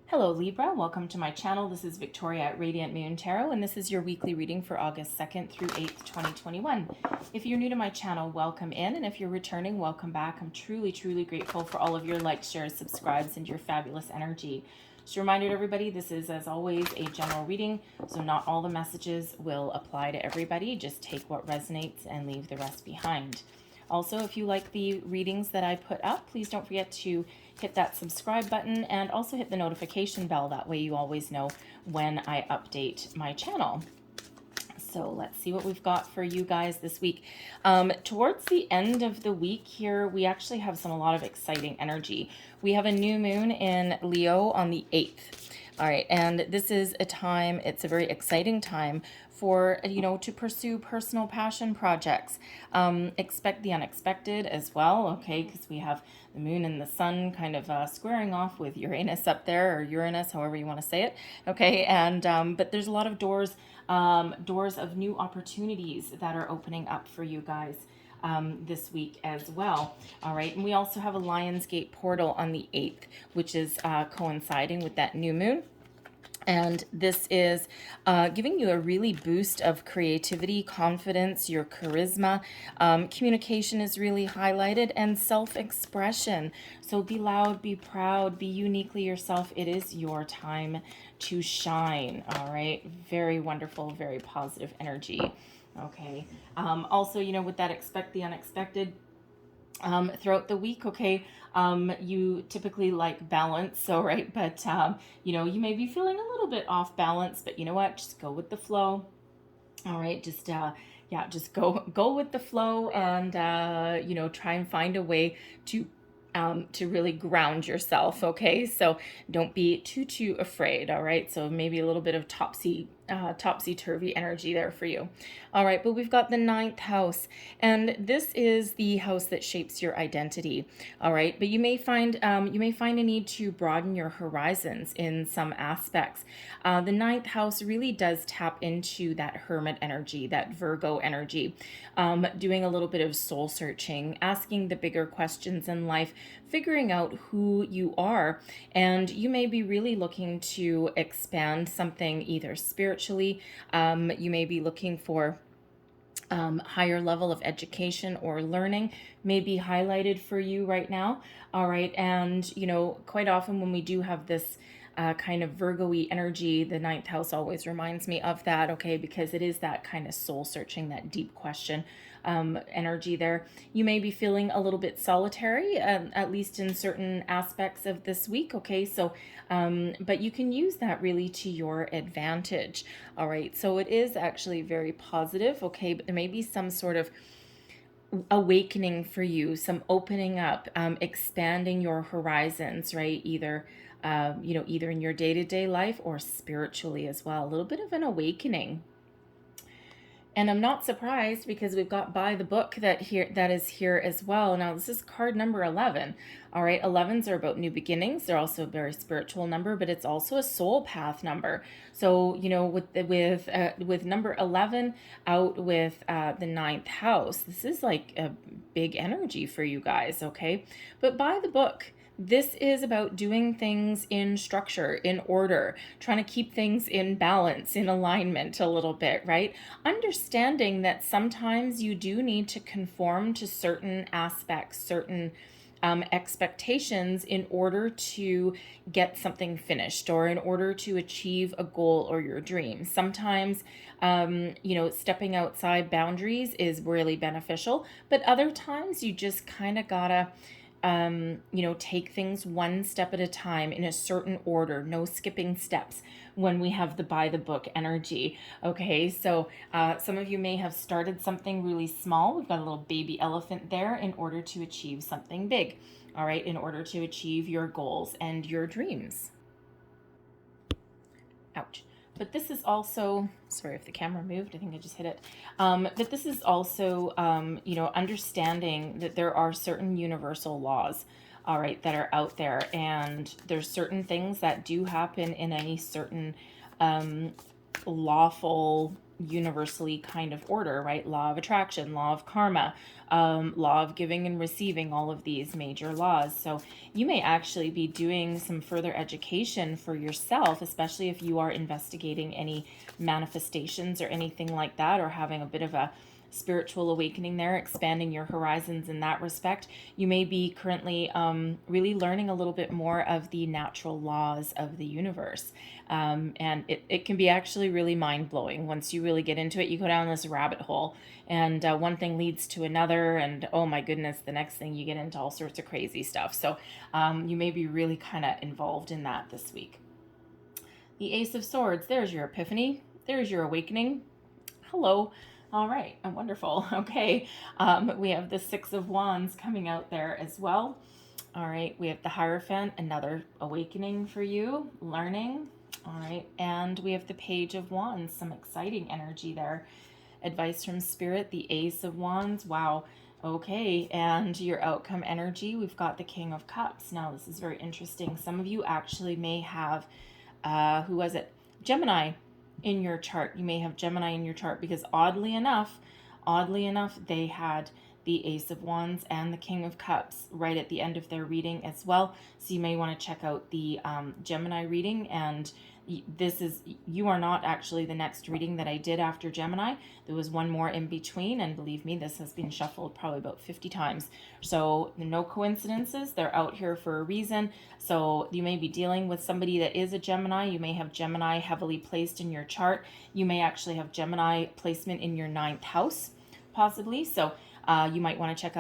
Hello Libra, welcome to my channel. This is Victoria at Radiant Moon Tarot, and this is your weekly reading for August 2nd through 8th, 2021. If you're new to my channel, welcome in, and if you're returning, welcome back. I'm truly grateful for all of your likes, shares, subscribes, and your fabulous energy. Just a reminder to everybody, this is, as always, a general reading, so not all the messages will apply to everybody. Just take what resonates and leave the rest behind. Also, if you like the readings that I put up, please don't forget to hit that subscribe button and also hit the notification bell. That way you always know when I update my channel. So let's see what we've got for you guys this week. Towards the end of the week here, we actually have a lot of exciting energy. We have a new moon in Leo on the 8th. All right, and this is a time, it's a very exciting time for, to pursue personal passion projects. Expect the unexpected as well, okay, because we have the moon and the sun kind of squaring off with Uranus up there, or Uranus, however you want to say it, okay, and but there's a lot of doors of new opportunities that are opening up for you guys this week as well. All right, and we also have a Lionsgate portal on the 8th, which is coinciding with that new moon. And this is giving you a really boost of creativity, confidence, your charisma. Communication is really highlighted, and self-expression. So be loud, be proud, be uniquely yourself. It is your time to shine. All right, very wonderful, very positive energy. Okay. Also, with that, expect the unexpected. Throughout the week, okay, you typically like balance, so right, but you may be feeling a little bit off balance, but you know what, just go with the flow. All right, just just go with the flow, and try and find a way to really ground yourself, okay? So don't be too afraid, all right? So maybe a little bit of topsy-turvy energy there for you. All right, but we've got the 9th house, and this is the house that shapes your identity, all right? But you may find a need to broaden your horizons in some aspects. The 9th house really does tap into that hermit energy, that Virgo energy, doing a little bit of soul searching, asking the bigger questions in life, figuring out who you are, and you may be really looking to expand something either spiritually. You may be looking for higher level of education or learning may be highlighted for you right now. All right, and quite often when we do have this kind of Virgo-y energy, the 9th house always reminds me of that, okay, because it is that kind of soul searching, that deep question energy there. You may be feeling a little bit solitary, at least in certain aspects of this week, okay, so but you can use that really to your advantage. All right, so it is actually very positive, okay, but there may be some sort of awakening for you, some opening up, expanding your horizons, right? Either either in your day-to-day life or spiritually as well. A little bit of an awakening. And I'm not surprised because we've got by the book that is here as well. Now, this is card number 11. All right, 11s are about new beginnings. They're also a very spiritual number, but it's also a soul path number. So, with number 11 out with the 9th house, this is like a big energy for you guys, okay? But by the book, this is about doing things in structure, in order, trying to keep things in balance, in alignment a little bit, right? Understanding that sometimes you do need to conform to certain aspects, certain expectations in order to get something finished or in order to achieve a goal or your dream. Sometimes, stepping outside boundaries is really beneficial, but other times you just kind of gotta take things one step at a time in a certain order, no skipping steps when we have the by the book energy. Okay, so some of you may have started something really small. We've got a little baby elephant there in order to achieve something big. All right, in order to achieve your goals and your dreams. Ouch. But this is also, sorry if the camera moved, I think I just hit it. But this is also, understanding that there are certain universal laws, all right, that are out there. And there's certain things that do happen in a certain lawful universally kind of order, right? Law of attraction, law of karma, law of giving and receiving, all of these major laws. So you may actually be doing some further education for yourself, especially if you are investigating any manifestations or anything like that, or having a bit of a spiritual awakening there, expanding your horizons in that respect. You may be currently really learning a little bit more of the natural laws of the universe. And it can be actually really mind-blowing. Once you really get into it, you go down this rabbit hole, and one thing leads to another, and oh my goodness, the next thing you get into all sorts of crazy stuff. So you may be really kind of involved in that this week. The Ace of Swords, there's your epiphany. There's your awakening. Hello. All right, wonderful. Okay, we have the Six of Wands coming out there as well. All right, we have the Hierophant, another awakening for you, learning. All right, and we have the Page of Wands, some exciting energy there. Advice from Spirit, the Ace of Wands. Wow. Okay, and your outcome energy, we've got the King of Cups. Now, this is very interesting. Some of you actually may have, who was it? Gemini in your chart. You may have Gemini in your chart, because oddly enough, they had the Ace of Wands and the King of Cups right at the end of their reading as well. So you may want to check out the Gemini reading. And you are not actually the next reading that I did after Gemini. There was one more in between, and believe me, this has been shuffled probably about 50 times. So no coincidences. They're out here for a reason. So you may be dealing with somebody that is a Gemini. You may have Gemini heavily placed in your chart. You may actually have Gemini placement in your 9th house, possibly. So you might want to check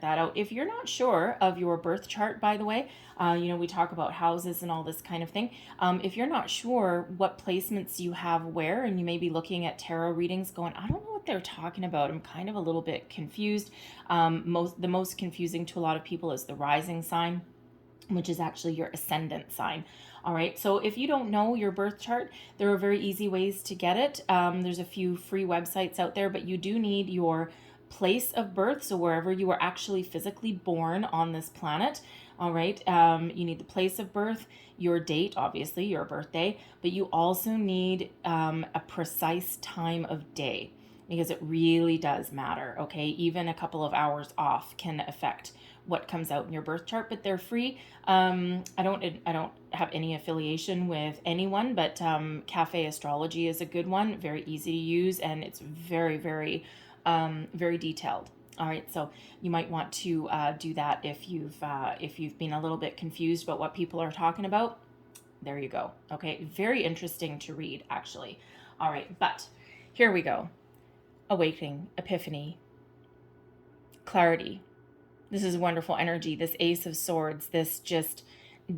that out. If you're not sure of your birth chart, by the way, we talk about houses and all this kind of thing. If you're not sure what placements you have where, and you may be looking at tarot readings going, I don't know what they're talking about. I'm kind of a little bit confused. The most confusing to a lot of people is the rising sign, which is actually your ascendant sign. All right, so if you don't know your birth chart, there are very easy ways to get it. There's a few free websites out there, but you do need your place of birth, so wherever you were actually physically born on this planet. All right, you need the place of birth, your date, obviously your birthday, but you also need a precise time of day, because it really does matter. Okay, even a couple of hours off can affect what comes out in your birth chart, but they're free. I don't have any affiliation with anyone, but Cafe Astrology is a good one, very easy to use, and it's very, very very detailed. All right, so you might want to do that if you've been a little bit confused about what people are talking about. There you go. Okay, very interesting to read, actually. All right, but here we go. Awakening, epiphany, clarity. This is wonderful energy. This Ace of Swords, this just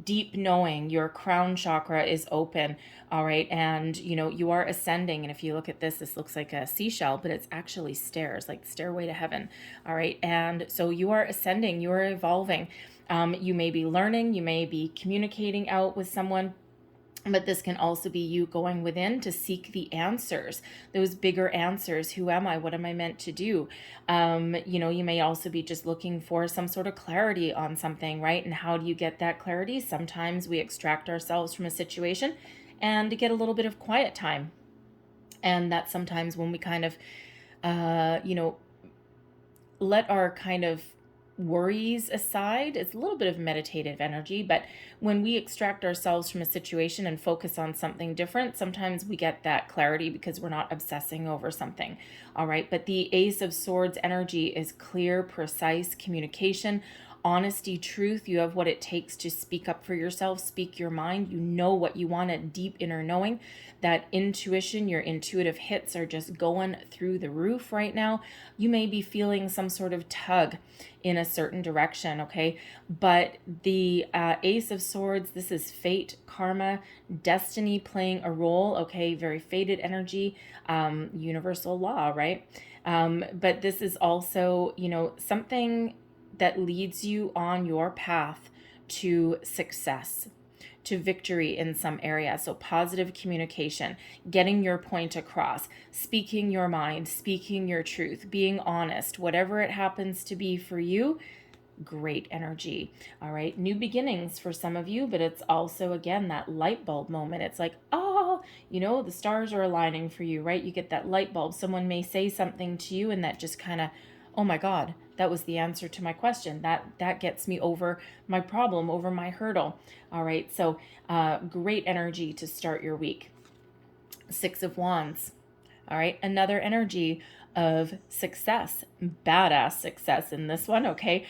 deep knowing. Your crown chakra is open. All right, and you are ascending. And if you look at this looks like a seashell, but it's actually stairs, like Stairway to Heaven. All right, and so you are ascending, you are evolving. You may be learning, you may be communicating out with someone, but this can also be you going within to seek the answers, those bigger answers. Who am I? What am I meant to do? You may also be just looking for some sort of clarity on something, right? And how do you get that clarity? Sometimes we extract ourselves from a situation and get a little bit of quiet time. And that's sometimes when we kind of, let our kind of worries aside. It's a little bit of meditative energy, but when we extract ourselves from a situation and focus on something different, sometimes we get that clarity because we're not obsessing over something. All right, but the Ace of Swords energy is clear, precise communication, honesty, truth. You have what it takes to speak up for yourself, speak your mind. You know what you want, a deep inner knowing. That intuition, your intuitive hits are just going through the roof right now. You may be feeling some sort of tug in a certain direction, okay? But the Ace of Swords, this is fate, karma, destiny playing a role, okay? Very fated energy, universal law, right? But this is also, something that leads you on your path to success, to victory in some area. So positive communication, getting your point across, speaking your mind, speaking your truth, being honest, whatever it happens to be for you. Great energy. All right, new beginnings for some of you, but it's also, again, that light bulb moment. It's like, oh, well, the stars are aligning for you, right? You get that light bulb. Someone may say something to you and that just kind of, oh my God, that was the answer to my question. That gets me over my problem, over my hurdle. All right, so great energy to start your week. Six of Wands. All right, another energy of success, badass success in this one, okay?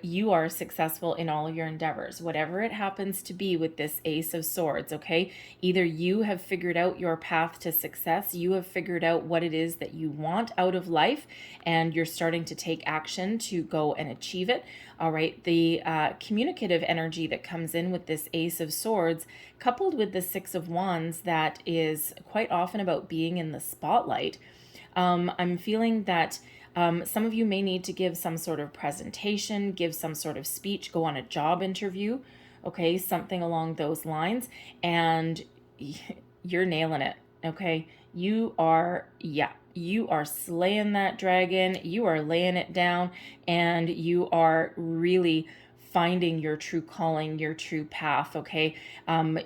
You are successful in all of your endeavors, whatever it happens to be with this Ace of Swords, okay? Either you have figured out your path to success, you have figured out what it is that you want out of life, and you're starting to take action to go and achieve it. All right, the communicative energy that comes in with this Ace of Swords, coupled with the Six of Wands, that is quite often about being in the spotlight. I'm feeling that some of you may need to give some sort of presentation, give some sort of speech, go on a job interview, okay, something along those lines, and you're nailing it, okay? You are slaying that dragon, you are laying it down, and you are really finding your true calling, your true path, okay?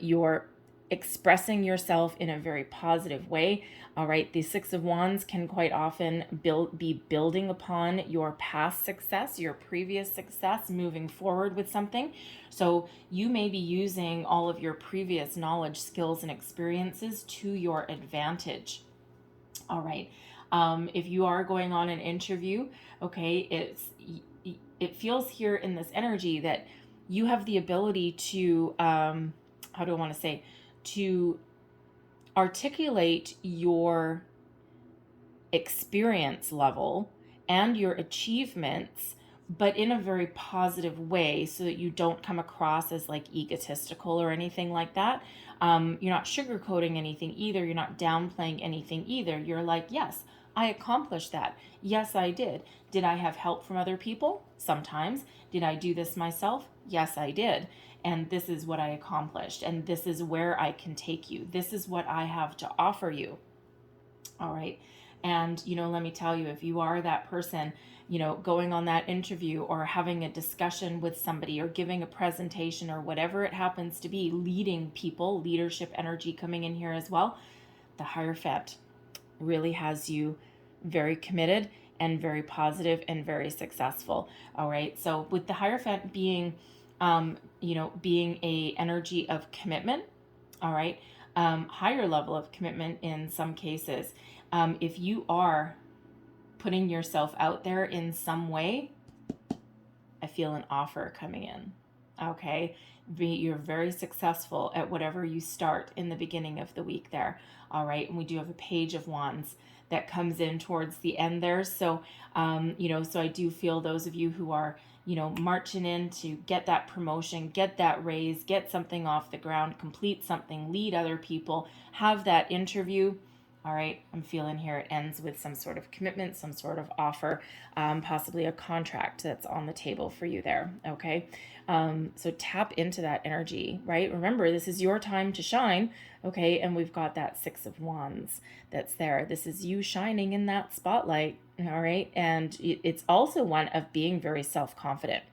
You're expressing yourself in a very positive way. All right, the Six of Wands can quite often be building upon your past success, your previous success, moving forward with something. So you may be using all of your previous knowledge, skills, and experiences to your advantage. All right, if you are going on an interview, okay, it feels here in this energy that you have the ability to, how do I want to say, to articulate your experience level and your achievements, but in a very positive way, so that you don't come across as like egotistical or anything like that. You're not sugarcoating anything either. You're not downplaying anything either. You're like, yes, I accomplished that. Yes, I did. Did I have help from other people? Sometimes. Did I do this myself? Yes, I did. And this is what I accomplished. And this is where I can take you. This is what I have to offer you. All right. And, let me tell you, if you are that person, going on that interview or having a discussion with somebody or giving a presentation or whatever it happens to be, leading people, leadership energy coming in here as well, the Hierophant really has you very committed and very positive and very successful. All right. So with the Hierophant being, being a energy of commitment, all right, higher level of commitment in some cases. If you are putting yourself out there in some way, I feel an offer coming in. Okay. You're very successful at whatever you start in the beginning of the week there. All right. And we do have a Page of Wands that comes in towards the end there. So, so I do feel those of you who are, marching in to get that promotion, get that raise, get something off the ground, complete something, lead other people, have that interview. All right, I'm feeling here it ends with some sort of commitment, some sort of offer, possibly a contract that's on the table for you there, okay? So tap into that energy, right? Remember, this is your time to shine, okay? And we've got that Six of Wands that's there. This is you shining in that spotlight, all right? And it's also one of being very self-confident,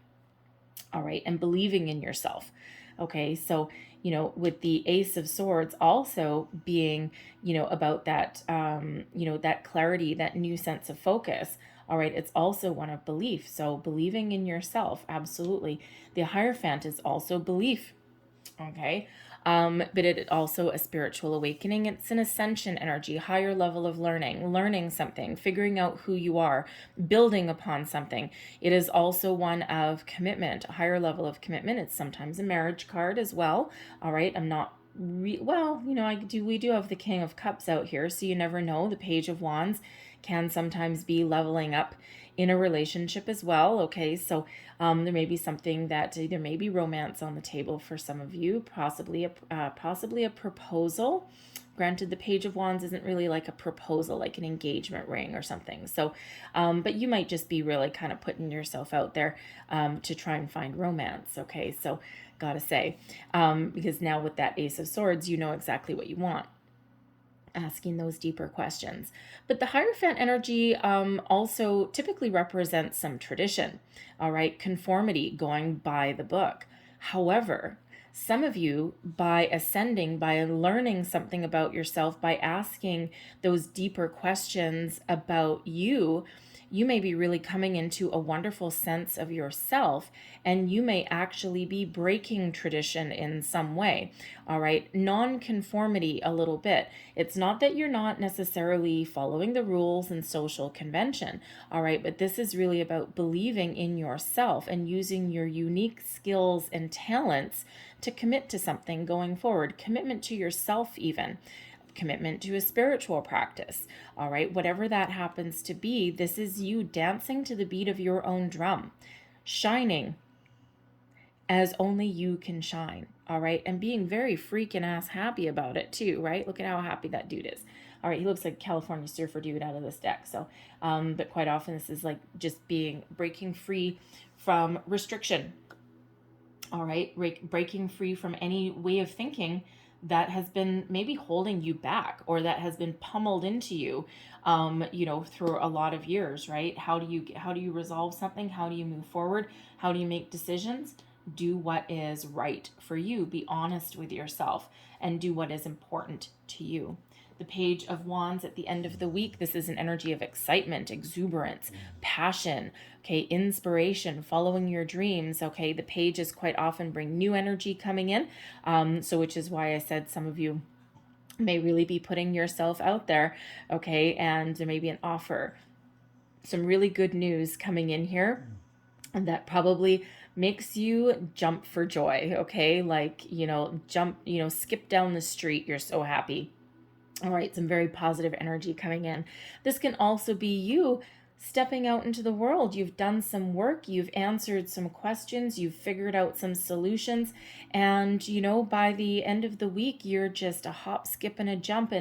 all right? And believing in yourself, okay? So, with the Ace of Swords also being, about that, that clarity, that new sense of focus. All right. It's also one of belief. So believing in yourself. Absolutely. The Hierophant is also belief. Okay. But it also a spiritual awakening. It's an ascension energy, higher level of learning something, figuring out who you are, building upon something. It is also one of commitment, a higher level of commitment. It's sometimes a marriage card as well. All right. I'm not we do have the King of Cups out here, so you never know. The Page of Wands can sometimes be leveling up in a relationship as well. Okay, so there may be something that there may be romance on the table for some of you, possibly a proposal. Granted, the Page of Wands isn't really like a proposal, like an engagement ring or something. So, but you might just be really kind of putting yourself out there to try and find romance. Okay, so gotta say, because now with that Ace of Swords, you know exactly what you want. Asking those deeper questions. But the Hierophant energy also typically represents some tradition, all right, conformity, going by the book. However, Some of you, by ascending, by learning something about yourself, by asking those deeper questions about you, you may be really coming into a wonderful sense of yourself, and you may actually be breaking tradition in some way. All right, non-conformity a little bit. It's not that you're not necessarily following the rules and social convention. All right, but this is really about believing in yourself and using your unique skills and talents to commit to something going forward. Commitment to yourself, even commitment to a spiritual practice. All right, whatever that happens to be, this is you dancing to the beat of your own drum, shining as only you can shine. All right, and being very freaking ass happy about it too, right? Look at how happy that dude is. All right, he looks like California surfer dude out of this deck. So, but quite often this is like just breaking free from restriction. All right, breaking free from any way of thinking that has been maybe holding you back, or that has been pummeled into you, through a lot of years, right? How do you resolve something? How do you move forward? How do you make decisions? Do what is right for you. Be honest with yourself and do what is important to you. The Page of Wands at the end of the week, this is an energy of excitement, exuberance, passion, okay, inspiration, following your dreams, okay? The pages quite often bring new energy coming in, so which is why I said some of you may really be putting yourself out there, okay? And there may be an offer, some really good news coming in here, and that probably makes you jump for joy, okay? Like, skip down the street, you're so happy. All right, some very positive energy coming in. This can also be you stepping out into the world. You've done some work, you've answered some questions, you've figured out some solutions, and by the end of the week, you're just a hop, skip, and a jump,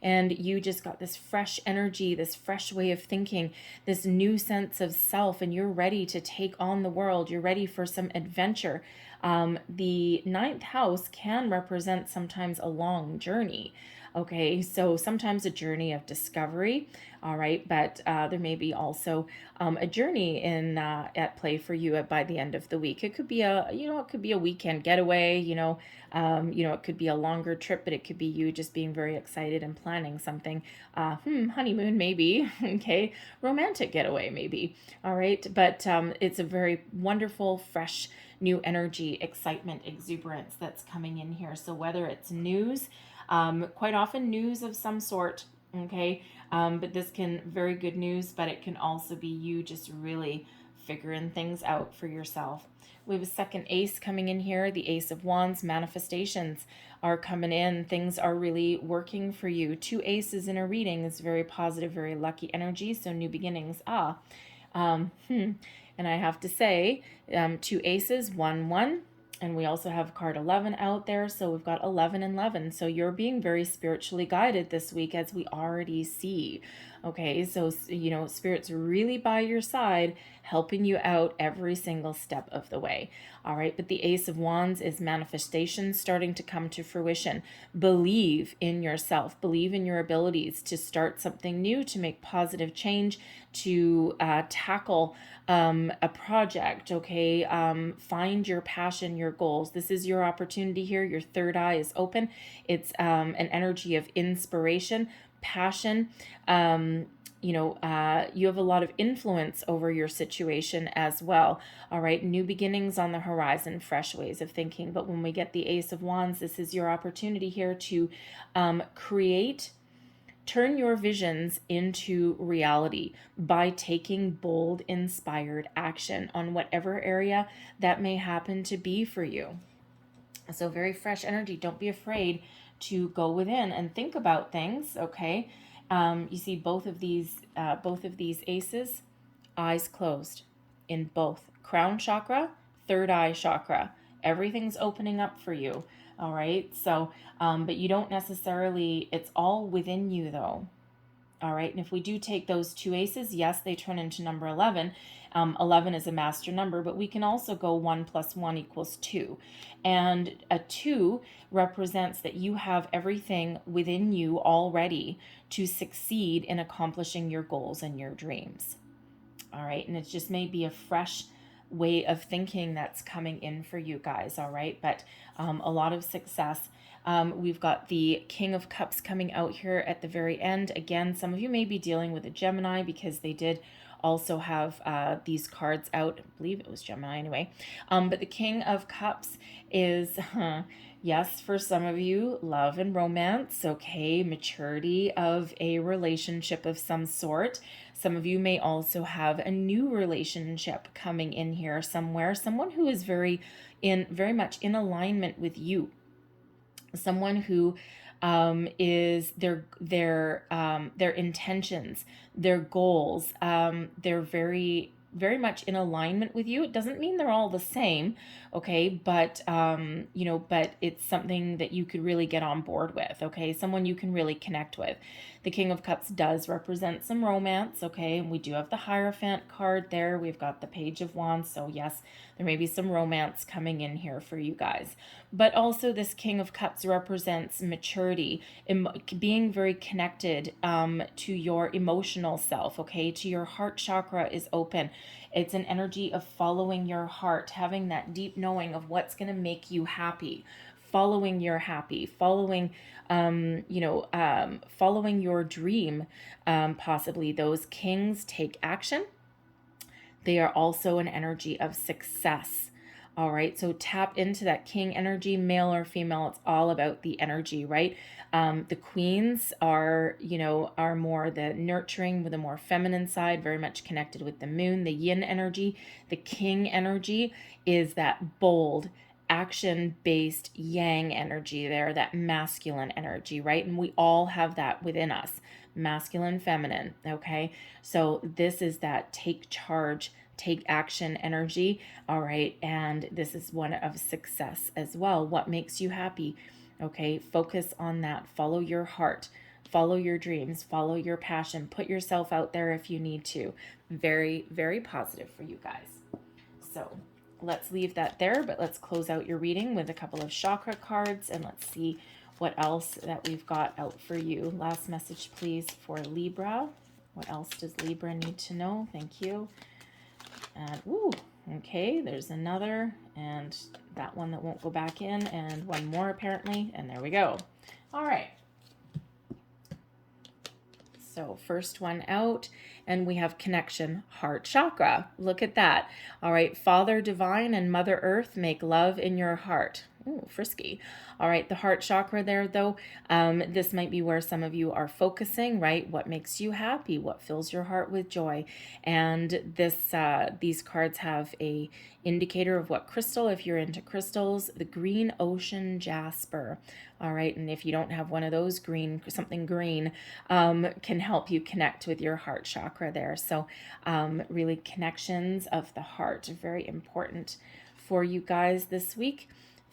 and you just got this fresh energy, this fresh way of thinking, this new sense of self, and you're ready to take on the world. You're ready for some adventure. The ninth house can represent sometimes a long journey. Okay, so sometimes a journey of discovery, all right, but there may be also a journey at play for you by the end of the week. It could be a weekend getaway, it could be a longer trip, but it could be you just being very excited and planning something, honeymoon maybe, okay, romantic getaway maybe, all right, but it's a very wonderful, fresh, new energy, excitement, exuberance that's coming in here. So whether it's news, quite often news of some sort, okay, but this can very good news, but it can also be you just really figuring things out for yourself. We have a second ace coming in here, the Ace of Wands. Manifestations are coming in. Things are really working for you. 2 aces in a reading is very positive, very lucky energy. So new beginnings. And I have to say, 2 aces, 1-1. And we also have card 11 out there. So we've got 11 and 11. So you're being very spiritually guided this week, as we already see. Okay, so, Spirit's really by your side, helping you out every single step of the way. All right, but the Ace of Wands is manifestation starting to come to fruition. Believe in yourself. Believe in your abilities to start something new, to make positive change, to tackle a project, okay? Find your passion, your goals. This is your opportunity here. Your third eye is open. It's an energy of inspiration, passion. You have a lot of influence over your situation as well. All right, new beginnings on the horizon, fresh ways of thinking. But when we get the Ace of Wands, this is your opportunity here to turn your visions into reality by taking bold, inspired action on whatever area that may happen to be for you. So very fresh energy. Don't be afraid to go within and think about things, okay? You see both of these aces, eyes closed in both. Crown chakra, third eye chakra. Everything's opening up for you. All right. So, but you don't necessarily, it's all within you though. All right. And if we do take those 2 aces, yes, they turn into number 11. 11 is a master number, but we can also go 1 + 1 = 2. And a 2 represents that you have everything within you already to succeed in accomplishing your goals and your dreams. All right. And it just may be a fresh way of thinking that's coming in for you guys, all right? But a lot of success. We've got the King of Cups coming out here at the very end. Again, some of you may be dealing with a Gemini because they did also have these cards out. I believe it was Gemini anyway. But the King of Cups is, yes, for some of you, love and romance, okay, maturity of a relationship of some sort. Some of you may also have a new relationship coming in here somewhere, someone who is very much in alignment with you. Someone who is their intentions, their goals, they're very much in alignment with you. It doesn't mean they're all the same, okay, but you know, but it's something that you could really get on board with, okay, someone you can really connect with. The King of Cups does represent some romance, okay, and we do have the Hierophant card there. We've got the Page of Wands, so yes, there may be some romance coming in here for you guys. But also this King of Cups represents maturity, being very connected to your emotional self, okay, to your heart chakra is open. It's an energy of following your heart, having that deep knowing of what's going to make you happy, following your happy, following following your dream. Possibly those kings take action. They are also an energy of success. All right, so tap into that king energy, male or female. It's all about the energy, right? The queens are, are more the nurturing with a more feminine side, very much connected with the moon, the yin energy. The king energy is that bold, action-based yang energy there, that masculine energy, right? And we all have that within us, masculine, feminine, okay? So this is that take charge, take action energy, all right? And this is one of success as well. What makes you happy? Okay, focus on that. Follow your heart, follow your dreams, follow your passion, put yourself out there if you need to. Very, very positive for you guys. So let's leave that there, but let's close out your reading with a couple of chakra cards and let's see what else that we've got out for you. Last message, please, for Libra. What else does Libra need to know? Thank you. And, ooh, okay, there's another, and that one that won't go back in, and one more apparently, and there we go. All right. So first one out, and we have connection, heart chakra. Look at that. All right, Father Divine and Mother Earth make love in your heart. Ooh, frisky. All right, the heart chakra there, though, this might be where some of you are focusing, right? What makes you happy? What fills your heart with joy? And these cards have a indicator of what crystal, if you're into crystals, the green ocean jasper. All right, and if you don't have one of those green, something green can help you connect with your heart chakra there. So really connections of the heart, very important for you guys this week.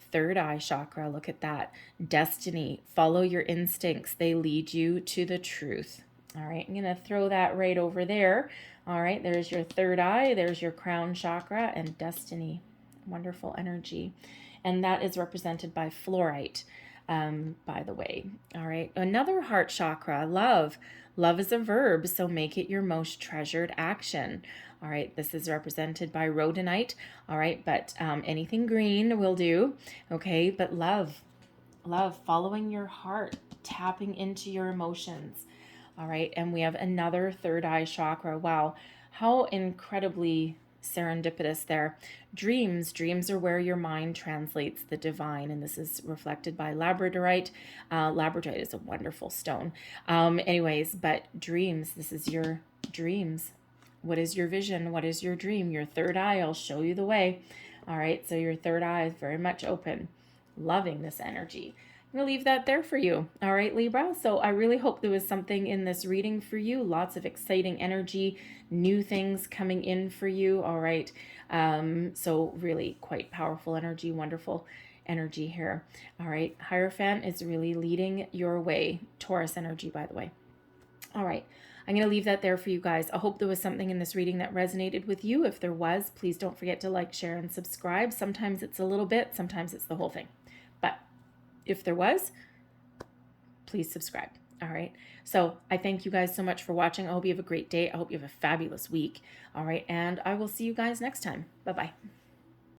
Third eye chakra, look at that. Destiny, follow your instincts. They lead you to the truth. All right, I'm going to throw that right over there. All right, there's your third eye. There's your crown chakra and destiny. Wonderful energy. And that is represented by fluorite, by the way. All right, another heart chakra, love. Love is a verb, so make it your most treasured action. All right, this is represented by rhodonite. All right, but anything green will do. Okay, but love, following your heart, tapping into your emotions. All right, and we have another third eye chakra. Wow, how incredibly serendipitous there. Dreams are where your mind translates the divine, and this is reflected by labradorite. Labradorite is a wonderful stone. Anyways, but dreams, this is your dreams. What is your vision? What is your dream? Your third eye, I'll show you the way. All right, so your third eye is very much open. Loving this energy. I'm going to leave that there for you. All right, Libra. So I really hope there was something in this reading for you. Lots of exciting energy, new things coming in for you. All right. So really quite powerful energy, wonderful energy here. All right. Hierophant is really leading your way. Taurus energy, by the way. All right. I'm going to leave that there for you guys. I hope there was something in this reading that resonated with you. If there was, please don't forget to like, share, and subscribe. Sometimes it's a little bit, sometimes it's the whole thing. But if there was, please subscribe. All right. So I thank you guys so much for watching. I hope you have a great day. I hope you have a fabulous week. All right. And I will see you guys next time. Bye-bye.